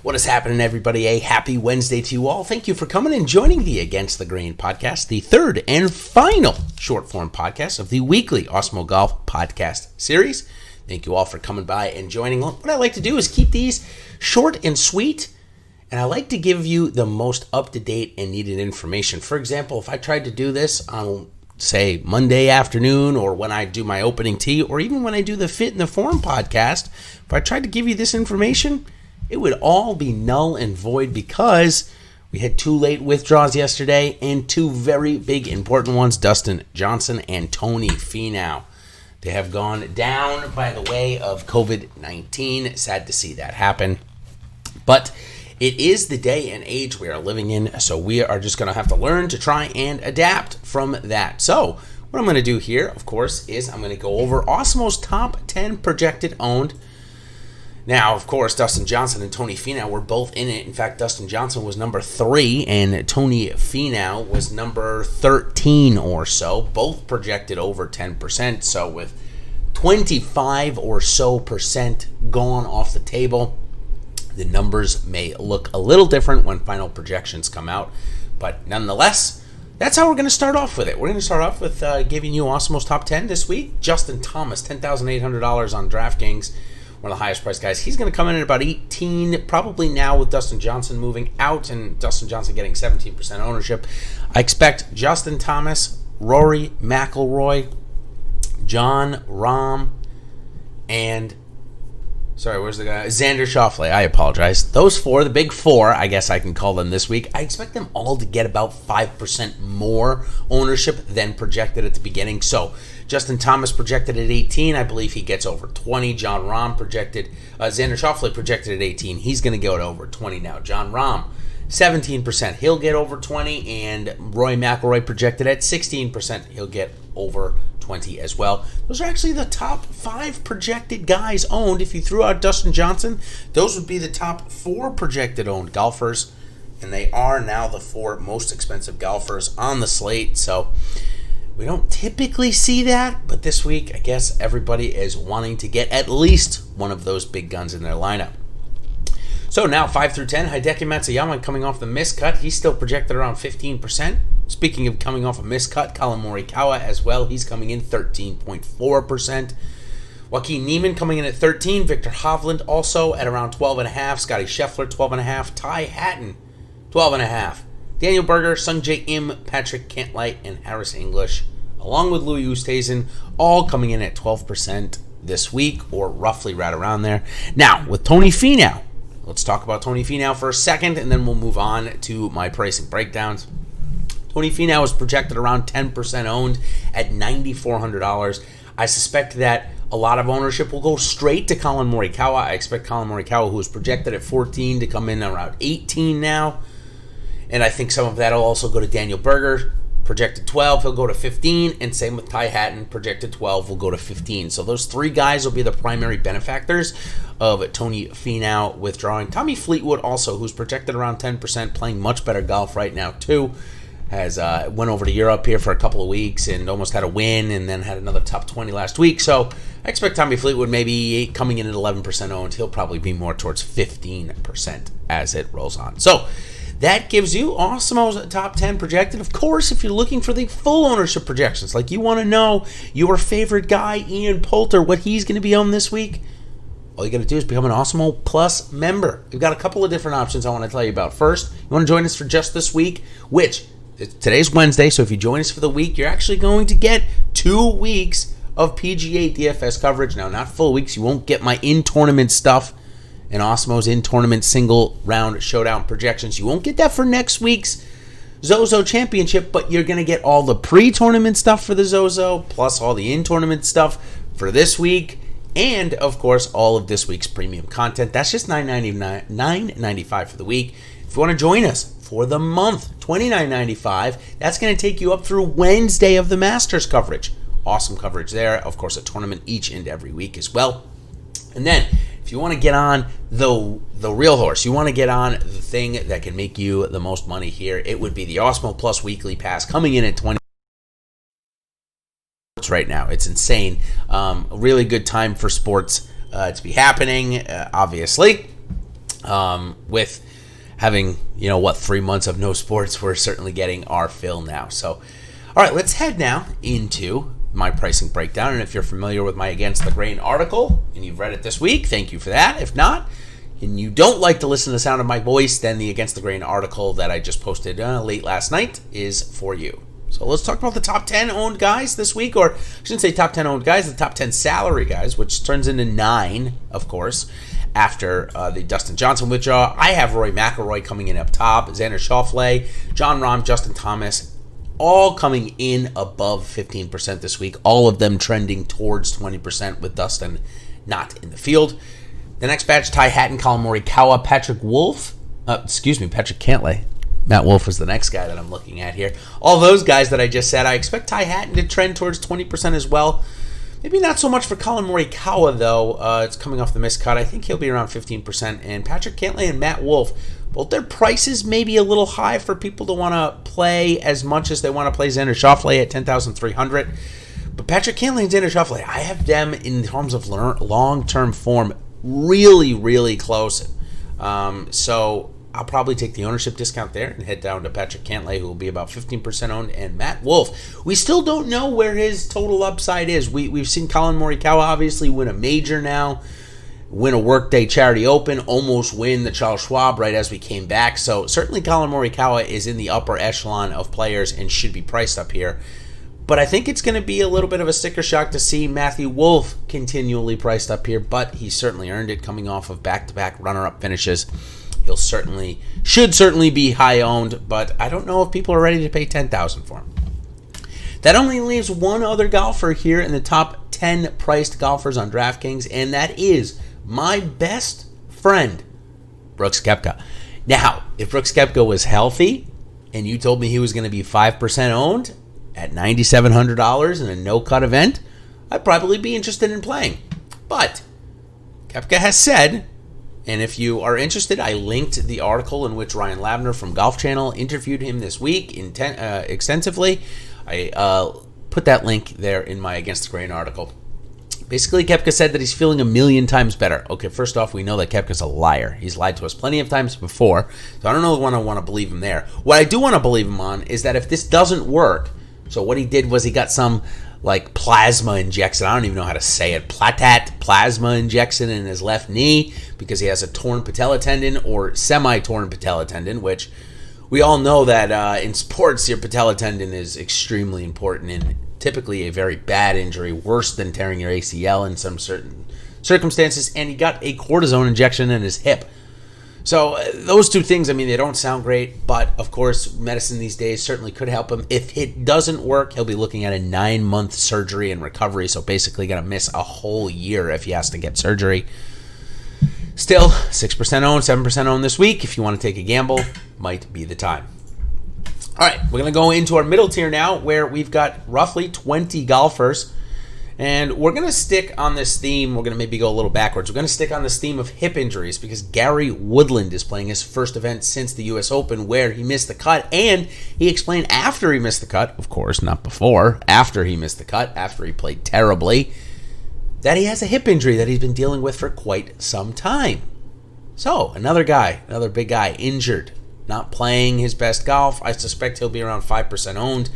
What is happening, everybody? A happy Wednesday to you all. Thank you for coming and joining the Against the Grain podcast, the third and final short-form podcast of the weekly Osmo Golf podcast series. Thank you all for coming by and joining. What I like to do is keep these short and sweet, and I like to give you the most up-to-date and needed information. For example, if I tried to do this on, say, Monday afternoon, or when I do my opening tee, or even when I do the Fit in the Form podcast, if I tried to give you this information, it would all be null and void because we had two late withdrawals yesterday and two very big important ones, Dustin Johnson and Tony Finau. They have gone down by the way of COVID-19. Sad to see that happen. But it is the day and age we are living in, so we are just going to have to learn to try and adapt from that. So what I'm going to do here, of course, is I'm going to go over Osmo's top 10 projected owned. Now, of course, Dustin Johnson and Tony Finau were both in it. In fact, Dustin Johnson was number 3 and Tony Finau was number 13 or so, both projected over 10%. So with 25 or so percent gone off the table, the numbers may look a little different when final projections come out. But nonetheless, that's how we're going to start off with it. We're going to start off with giving you Osmo's top 10 this week. Justin Thomas, $10,800 on DraftKings. One of the highest priced guys. He's going to come in at about 18, probably now with Dustin Johnson moving out and Dustin Johnson getting 17% ownership. I expect Justin Thomas, Rory McIlroy, Jon Rahm, and where's the guy? Xander Schauffele. I apologize. Those four, the big four, I guess I can call them this week. I expect them all to get about 5% more ownership than projected at the beginning. So Justin Thomas projected at 18. I believe he gets over 20. Jon Rahm projected, Xander Schauffele projected at 18. He's going to go to over 20 now. Jon Rahm, 17%. He'll get over 20. And Rory McIlroy projected at 16%. He'll get over 20 as well. Those are actually the top 5 projected guys owned. If you threw out Dustin Johnson, those would be the top 4 projected owned golfers. And they are now the 4 most expensive golfers on the slate. So we don't typically see that, but this week, I guess everybody is wanting to get at least one of those big guns in their lineup. So now 5 through 10, Hideki Matsuyama coming off the miscut. He's still projected around 15%. Speaking of coming off a miscut, Collin Morikawa as well. He's coming in 13.4%. Joaquin Niemann coming in at 13. Victor Hovland also at around 12.5. Scotty Scheffler 12.5. Ty Hatton 12.5. Daniel Berger, Sungjae Im, Patrick Cantlay, and Harris English, along with Louis Oosthuizen, all coming in at 12% this week, or roughly right around there. Now, with Tony Finau, let's talk about Tony Finau for a second, and then we'll move on to my pricing breakdowns. Tony Finau is projected around 10% owned at $9,400. I suspect that a lot of ownership will go straight to Collin Morikawa. I expect Collin Morikawa, who is projected at 14, to come in around 18 now. And I think some of that will also go to Daniel Berger, projected 12, he'll go to 15, and same with Ty Hatton, projected 12, will go to 15. So those 3 guys will be the primary benefactors of Tony Finau withdrawing. Tommy Fleetwood also, who's projected around 10%, playing much better golf right now too, has went over to Europe here for a couple of weeks and almost had a win and then had another top 20 last week. So I expect Tommy Fleetwood maybe coming in at 11% owned. He'll probably be more towards 15% as it rolls on. So that gives you Awesemo's top 10 projected. Of course, if you're looking for the full ownership projections, like you want to know your favorite guy, Ian Poulter, what he's going to be on this week, all you got to do is become an Awesemo Plus member. We've got a couple of different options I want to tell you about. First, you want to join us for just this week, which today's Wednesday, so if you join us for the week, you're actually going to get 2 weeks of PGA DFS coverage. Now, not full weeks. You won't get my in-tournament stuff and Osmo's in-tournament single-round showdown projections. You won't get that for next week's Zozo Championship, but you're going to get all the pre-tournament stuff for the Zozo, plus all the in-tournament stuff for this week, and, of course, all of this week's premium content. That's just $9.95 for the week. If you want to join us for the month, $29.95, that's going to take you up through Wednesday of the Masters coverage. Awesome coverage there. Of course, a tournament each and every week as well. And then, if you want to get on the real horse, you want to get on the thing that can make you the most money here, it would be the Osmo Plus Weekly Pass coming in at $20 right now. It's insane. A really good time for sports to be happening, obviously. With having, 3 months of no sports, we're certainly getting our fill now. So, all right, let's head now into my pricing breakdown. And if you're familiar with my Against the Grain article and you've read it this week, thank you for that. If not, and you don't like to listen to the sound of my voice, then the Against the Grain article that I just posted late last night is for you. So let's talk about the top 10 owned guys this week, or I shouldn't say top 10 owned guys, the top 10 salary guys, which turns into 9, of course, after the Dustin Johnson withdrawal. I have Rory McIlroy coming in up top, Xander Schauffele, John Rahm, Justin Thomas, all coming in above 15% this week, all of them trending towards 20% with Dustin not in the field. The next batch, Ty Hatton, Colin Morikawa, Patrick Cantlay. Matt Wolff is the next guy that I'm looking at here. All those guys that I just said, I expect Ty Hatton to trend towards 20% as well. Maybe not so much for Colin Morikawa, though. It's coming off the missed cut. I think he'll be around 15%. And Patrick Cantlay and Matt Wolff, both their prices may be a little high for people to want to play as much as they want to play Xander Schauffele at $10,300. But Patrick Cantlay and Xander Schauffele, I have them in terms of long-term form really, really close. So I'll probably take the ownership discount there and head down to Patrick Cantlay, who will be about 15% owned, and Matt Wolff. We still don't know where his total upside is. We've seen Colin Morikawa obviously win a major now, win a Workday Charity Open, almost win the Charles Schwab right as we came back. So certainly Colin Morikawa is in the upper echelon of players and should be priced up here. But I think it's going to be a little bit of a sticker shock to see Matthew Wolff continually priced up here, but he certainly earned it coming off of back-to-back runner-up finishes. Should certainly be high owned, but I don't know if people are ready to pay $10,000 for him. That only leaves one other golfer here in the top 10 priced golfers on DraftKings, and that is my best friend, Brooks Koepka. Now, if Brooks Koepka was healthy and you told me he was going to be 5% owned at $9,700 in a no-cut event, I'd probably be interested in playing. But Koepka has said, and if you are interested, I linked the article in which Ryan Lavner from Golf Channel interviewed him this week extensively. I put that link there in my Against the Grain article. Basically, Koepka said that he's feeling 1,000,000 times better. Okay, first off, we know that Koepka's a liar. He's lied to us plenty of times before, so I don't know when I want to believe him there. What I do want to believe him on is that if this doesn't work, so what he did was he got some plasma injection. I don't even know how to say it. Plasma injection in his left knee because he has a torn patella tendon or semi-torn patella tendon, which we all know that in sports your patella tendon is extremely important and typically a very bad injury, worse than tearing your ACL in some certain circumstances. And he got a cortisone injection in his hip. So those two things, they don't sound great, but of course, medicine these days certainly could help him. If it doesn't work, he'll be looking at a 9-month surgery and recovery, so basically going to miss a whole year if he has to get surgery. Still, 6% owned, 7% owned this week. If you want to take a gamble, might be the time. All right, we're going to go into our middle tier now, where we've got roughly 20 golfers. And we're going to stick on this theme. We're going to maybe go a little backwards. We're going to stick on this theme of hip injuries because Gary Woodland is playing his first event since the U.S. Open where he missed the cut. And he explained after he missed the cut, of course, not before, after he missed the cut, after he played terribly, that he has a hip injury that he's been dealing with for quite some time. So, another big guy, injured, not playing his best golf. I suspect he'll be around 5% owned.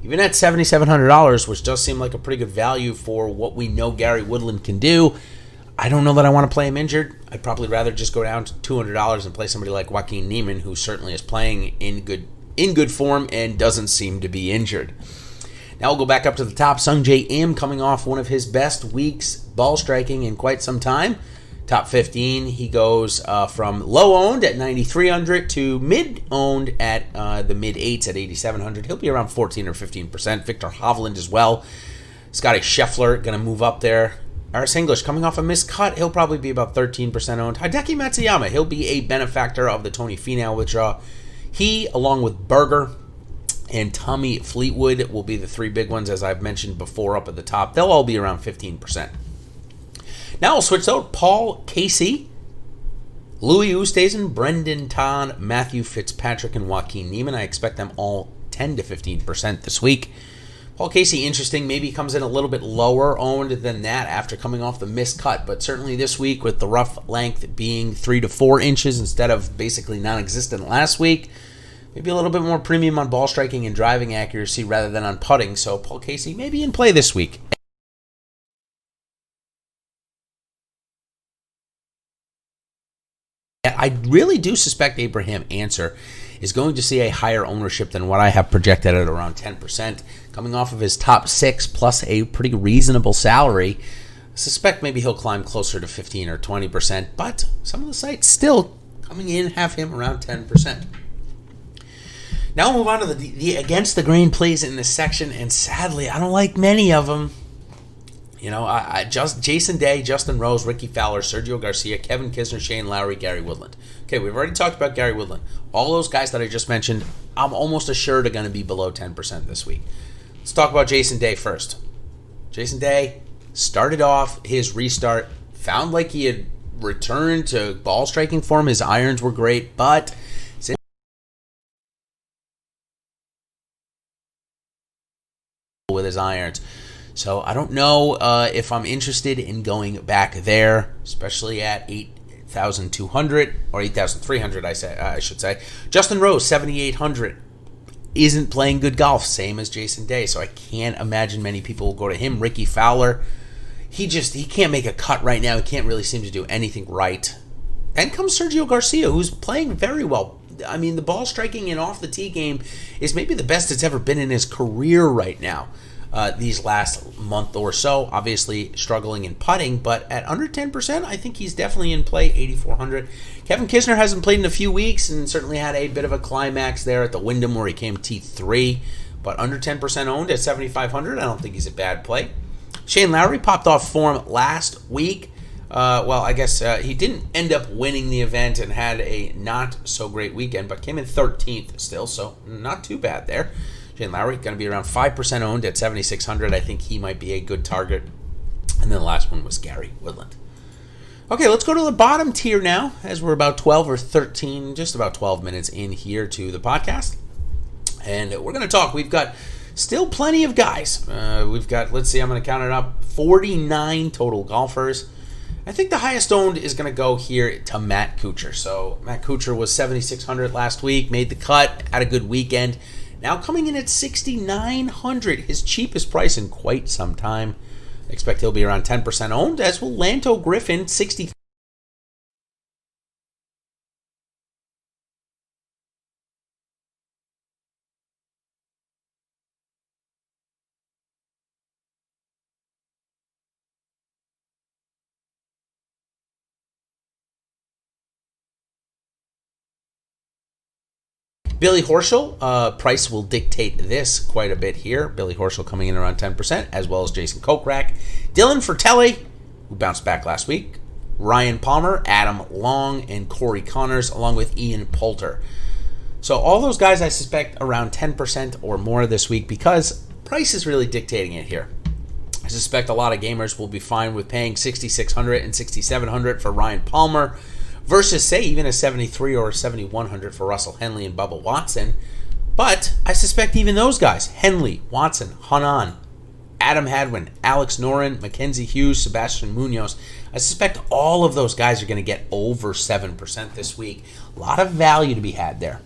Even at $7,700, which does seem like a pretty good value for what we know Gary Woodland can do, I don't know that I want to play him injured. I'd probably rather just go down to $200 and play somebody like Joaquin Niemann, who certainly is playing in good form and doesn't seem to be injured. Now we'll go back up to the top. Sungjae Im coming off one of his best weeks ball striking in quite some time. Top 15, he goes from low-owned at $9,300 to mid-owned at the mid-8s at $8,700. He'll be around 14 or 15%. Victor Hovland as well. Scotty Scheffler going to move up there. Aris English coming off a missed cut. He'll probably be about 13% owned. Hideki Matsuyama, he'll be a benefactor of the Tony Finau withdrawal. He, along with Berger and Tommy Fleetwood, will be the three big ones, as I've mentioned before, up at the top. They'll all be around 15%. Now we'll switch out Paul Casey, Louis Oosthuizen, Brendan Tahn, Matthew Fitzpatrick, and Joaquin Niemann. I expect them all 10 to 15% this week. Paul Casey, interesting. Maybe comes in a little bit lower owned than that after coming off the missed cut. But certainly this week, with the rough length being 3 to 4 inches instead of basically non-existent last week, maybe a little bit more premium on ball striking and driving accuracy rather than on putting. So Paul Casey maybe in play this week. I really do suspect Abraham Answer is going to see a higher ownership than what I have projected at around 10%. Coming off of his top 6 plus a pretty reasonable salary, I suspect maybe he'll climb closer to 15 or 20%, but some of the sites still coming in have him around 10%. Now we'll move on to the against the grain plays in this section, and sadly, I don't like many of them. You know, Jason Day, Justin Rose, Ricky Fowler, Sergio Garcia, Kevin Kisner, Shane Lowry, Gary Woodland. Okay, we've already talked about Gary Woodland. All those guys that I just mentioned, I'm almost assured are going to be below 10% this week. Let's talk about Jason Day first. Jason Day started off his restart, found like he had returned to ball striking form. His irons were great, but with his irons. So I don't know if I'm interested in going back there, especially at 8,200 or 8,300. I should say. Justin Rose, 7,800, isn't playing good golf, same as Jason Day. So I can't imagine many people will go to him. Ricky Fowler, he can't make a cut right now. He can't really seem to do anything right. Then comes Sergio Garcia, who's playing very well. I mean, the ball striking and off the tee game is maybe the best it's ever been in his career right now. These last month or so, obviously struggling in putting, but at under 10%, I think he's definitely in play, 8,400. Kevin Kisner hasn't played in a few weeks and certainly had a bit of a climax there at the Wyndham where he came T3, but under 10% owned at 7,500. I don't think he's a bad play. Shane Lowry popped off form last week. I guess he didn't end up winning the event and had a not so great weekend, but came in 13th still, so not too bad there. Shane Lowry going to be around 5% owned at 7,600. I think he might be a good target. And then the last one was Gary Woodland. Okay, let's go to the bottom tier now, as we're about 12 or 13, just about 12 minutes in here to the podcast. And we're going to talk. We've got still plenty of guys. We've got, let's see, I'm going to count it up, 49 total golfers. I think the highest owned is going to go here to Matt Kuchar. So Matt Kuchar was 7,600 last week, made the cut, had a good weekend. Now coming in at 6,900, his cheapest price in quite some time. I expect he'll be around 10% owned, as will Lanto Griffin, 60. Billy Horschel, price will dictate this quite a bit here. Billy Horschel coming in around 10%, as well as Jason Kokrak. Dylan Fratelli, who bounced back last week. Ryan Palmer, Adam Long, and Corey Connors, along with Ian Poulter. So all those guys I suspect around 10% or more this week, because price is really dictating it here. I suspect a lot of gamers will be fine with paying $6,600 and $6,700 for Ryan Palmer, versus, say, even a 73 or a 7,100 for Russell Henley and Bubba Watson. But I suspect even those guys, Henley, Watson, Hanan, Adam Hadwin, Alex Noren, Mackenzie Hughes, Sebastian Munoz, I suspect all of those guys are going to get over 7% this week. A lot of value to be had there.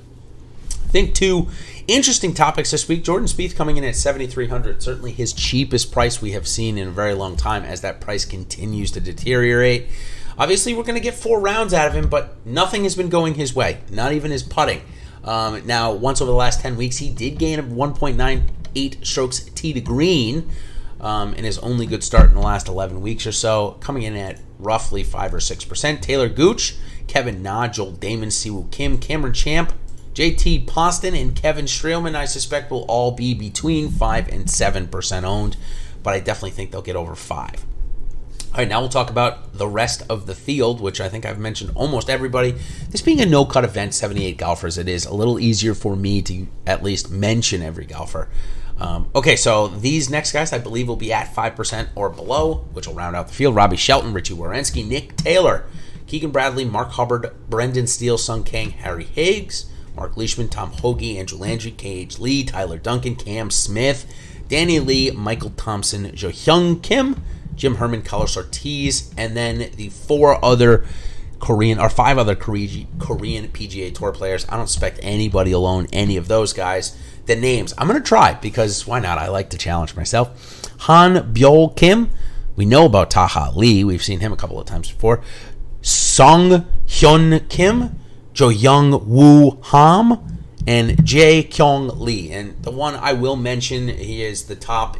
I think two interesting topics this week. Jordan Spieth coming in at 7,300. Certainly his cheapest price we have seen in a very long time, as that price continues to deteriorate. Obviously, we're going to get 4 rounds out of him, but nothing has been going his way, not even his putting. Now, once over the last 10 weeks, he did gain 1.98 strokes tee to green in his only good start in the last 11 weeks or so, coming in at roughly 5 or 6%. Taylor Gooch, Kevin Na, Joel Damon, Siwoo Kim, Cameron Champ, JT Poston, and Kevin Streelman, I suspect, will all be between 5 and 7% owned, but I definitely think they'll get over 5. All right, now we'll talk about the rest of the field, which I think I've mentioned almost everybody. This being a no-cut event, 78 golfers, it is a little easier for me to at least mention every golfer. Okay, so these next guys I believe will be at 5% or below, which will round out the field. Robbie Shelton, Richie Werenski, Nick Taylor, Keegan Bradley, Mark Hubbard, Brendan Steele, Sung Kang, Harry Higgs, Mark Leishman, Tom Hoagie, Andrew Landry, K.H. Lee, Tyler Duncan, Cam Smith, Danny Lee, Michael Thompson, Jo Hyung Kim, Jim Herman, Carlos Ortiz, and then the five other Korean PGA Tour players. I don't expect anybody alone, any of those guys. The names, I'm going to try because why not? I like to challenge myself. Han Byul Kim. We know about Taha Lee. We've seen him a couple of times before. Song Hyun Kim, Jo Young Woo Ham, and Jae Kyung Lee. And the one I will mention, he is the top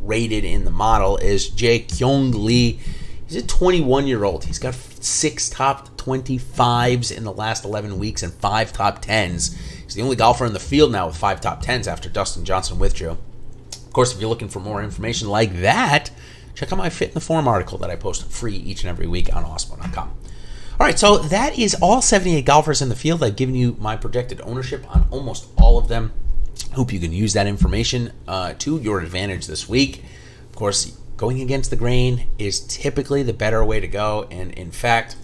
rated in the model, is Jae Kyung Lee. He's a 21-year-old. He's got 6 top 25s in the last 11 weeks and 5 top 10s. He's the only golfer in the field now with 5 top 10s after Dustin Johnson withdrew. Of course, if you're looking for more information like that, check out my Fit in the Form article that I post free each and every week on Osmo.com. All right, so that is all 78 golfers in the field. I've given you my projected ownership on almost all of them. Hope you can use that information to your advantage this week. Of course, going against the grain is typically the better way to go. And in fact,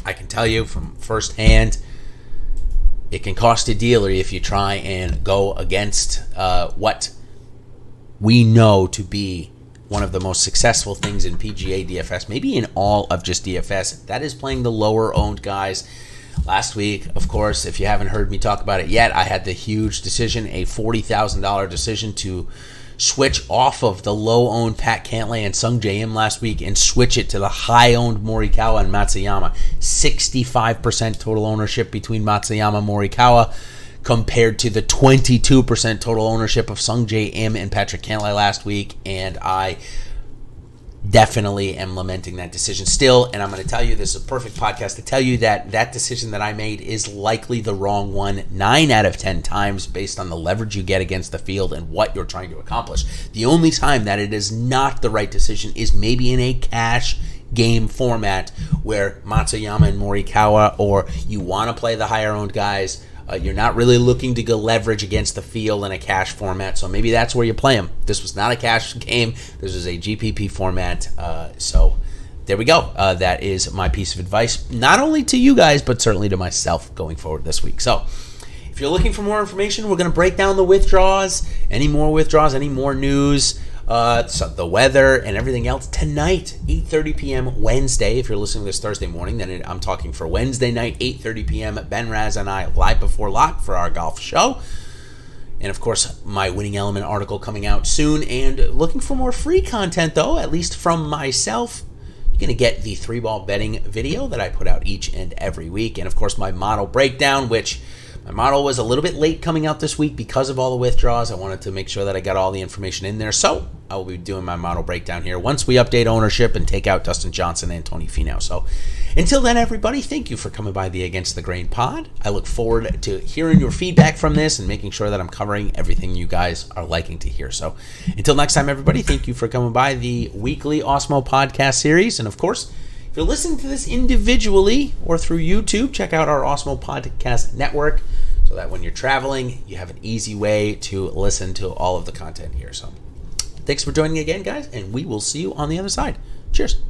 I can tell you from firsthand, it can cost you dearly if you try and go against what we know to be one of the most successful things in PGA DFS, maybe in all of just DFS. That is playing the lower-owned guys. Last week, of course, if you haven't heard me talk about it yet, I had the huge decision, a $40,000 decision to switch off of the low-owned Pat Cantlay and Sung Jae Im last week and switch it to the high-owned Morikawa and Matsuyama. 65% total ownership between Matsuyama and Morikawa compared to the 22% total ownership of Sung Jae Im and Patrick Cantlay last week, and I definitely am lamenting that decision still. And I'm going to tell you, this is a perfect podcast to tell you that that decision that I made is likely the wrong one 9 out of 10 times based on the leverage you get against the field and what you're trying to accomplish. The only time that it is not the right decision is maybe in a cash game format where Matsuyama and Morikawa, or you want to play the higher owned guys. You're not really looking to go leverage against the field in a cash format, so maybe that's where you play them. This was not a cash game. This was a GPP format. So there we go. That is my piece of advice, not only to you guys, but certainly to myself going forward this week. So if you're looking for more information, we're going to break down the withdrawals, any more news, so the weather and everything else tonight, 8:30 p.m. Wednesday. If you're listening this Thursday morning, then I'm talking for Wednesday night, 8:30 p.m. Ben Raz and I live before lock for our golf show. And of course, my Winning Element article coming out soon. And looking for more free content, though, at least from myself, you're going to get the 3-ball betting video that I put out each and every week. And of course, my model breakdown, which my model was a little bit late coming out this week because of all the withdrawals. I wanted to make sure that I got all the information in there. So I will be doing my model breakdown here once we update ownership and take out Dustin Johnson and Tony Finau. So until then, everybody, thank you for coming by the Against the Grain pod. I look forward to hearing your feedback from this and making sure that I'm covering everything you guys are liking to hear. So until next time, everybody, thank you for coming by the weekly Osmo podcast series. And of course, if you're listening to this individually or through YouTube, check out our Osmo Podcast Network so that when you're traveling, you have an easy way to listen to all of the content here. So thanks for joining again, guys, and we will see you on the other side. Cheers.